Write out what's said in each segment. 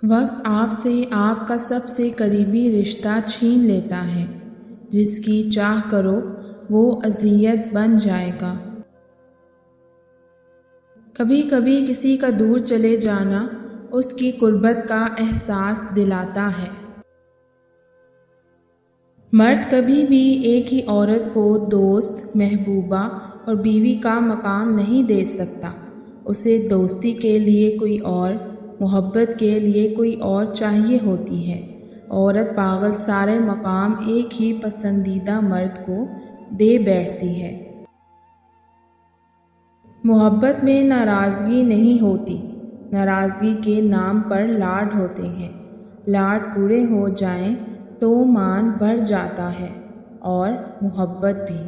وقت آپ سے آپ کا سب سے قریبی رشتہ چھین لیتا ہے۔ جس کی چاہ کرو وہ اذیت بن جائے گا۔ کبھی کبھی کسی کا دور چلے جانا اس کی غربت کا احساس دلاتا ہے۔ مرد کبھی بھی ایک ہی عورت کو دوست، محبوبہ اور بیوی کا مقام نہیں دے سکتا۔ اسے دوستی کے لیے کوئی اور، محبت کے لیے کوئی اور چاہیے ہوتی ہے۔ عورت پاگل سارے مقام ایک ہی پسندیدہ مرد کو دے بیٹھتی ہے۔ محبت میں ناراضگی نہیں ہوتی، ناراضگی کے نام پر لاڈ ہوتے ہیں۔ لاڈ پورے ہو جائیں تو مان بڑھ جاتا ہے اور محبت بھی۔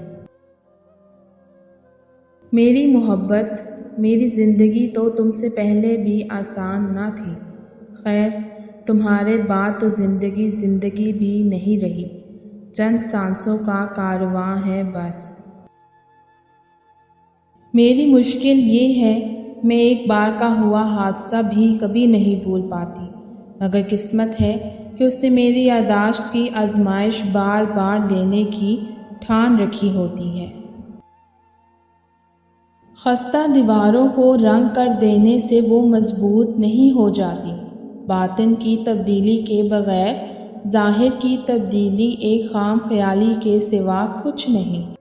میری محبت، میری زندگی تو تم سے پہلے بھی آسان نہ تھی۔ خیر، تمہارے بعد تو زندگی زندگی بھی نہیں رہی، چند سانسوں کا کارواں ہے بس۔ میری مشکل یہ ہے، میں ایک بار کا ہوا حادثہ بھی کبھی نہیں بھول پاتی، مگر قسمت ہے کہ اس نے میری یادداشت کی آزمائش بار بار لینے کی ٹھان رکھی ہوتی ہے۔ خستہ دیواروں کو رنگ کر دینے سے وہ مضبوط نہیں ہو جاتی۔ باطن کی تبدیلی کے بغیر ظاہر کی تبدیلی ایک خام خیالی کے سوا کچھ نہیں۔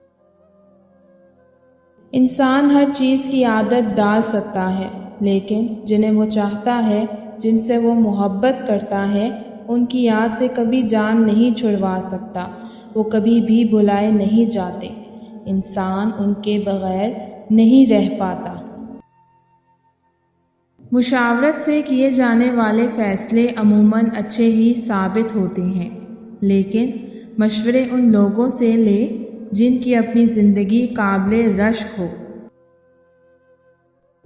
انسان ہر چیز کی عادت ڈال سکتا ہے، لیکن جنہیں وہ چاہتا ہے، جن سے وہ محبت کرتا ہے، ان کی یاد سے کبھی جان نہیں چھڑوا سکتا۔ وہ کبھی بھی بھلائے نہیں جاتے۔ انسان ان کے بغیر نہیں رہ پاتا۔ مشاورت سے کیے جانے والے فیصلے عموماً اچھے ہی ثابت ہوتے ہیں، لیکن مشورے ان لوگوں سے لے جن کی اپنی زندگی قابل رشک ہو۔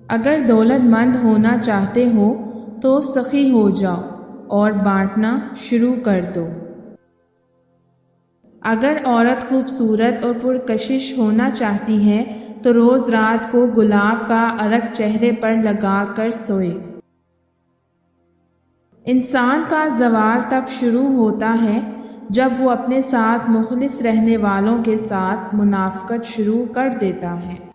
اگر دولت مند ہونا چاہتے ہو تو سخی ہو جاؤ اور بانٹنا شروع کر دو۔ اگر عورت خوبصورت اور پرکشش ہونا چاہتی ہے تو روز رات کو گلاب کا عرق چہرے پر لگا کر سوئے۔ انسان کا زوال تب شروع ہوتا ہے جب وہ اپنے ساتھ مخلص رہنے والوں کے ساتھ منافقت شروع کر دیتا ہے۔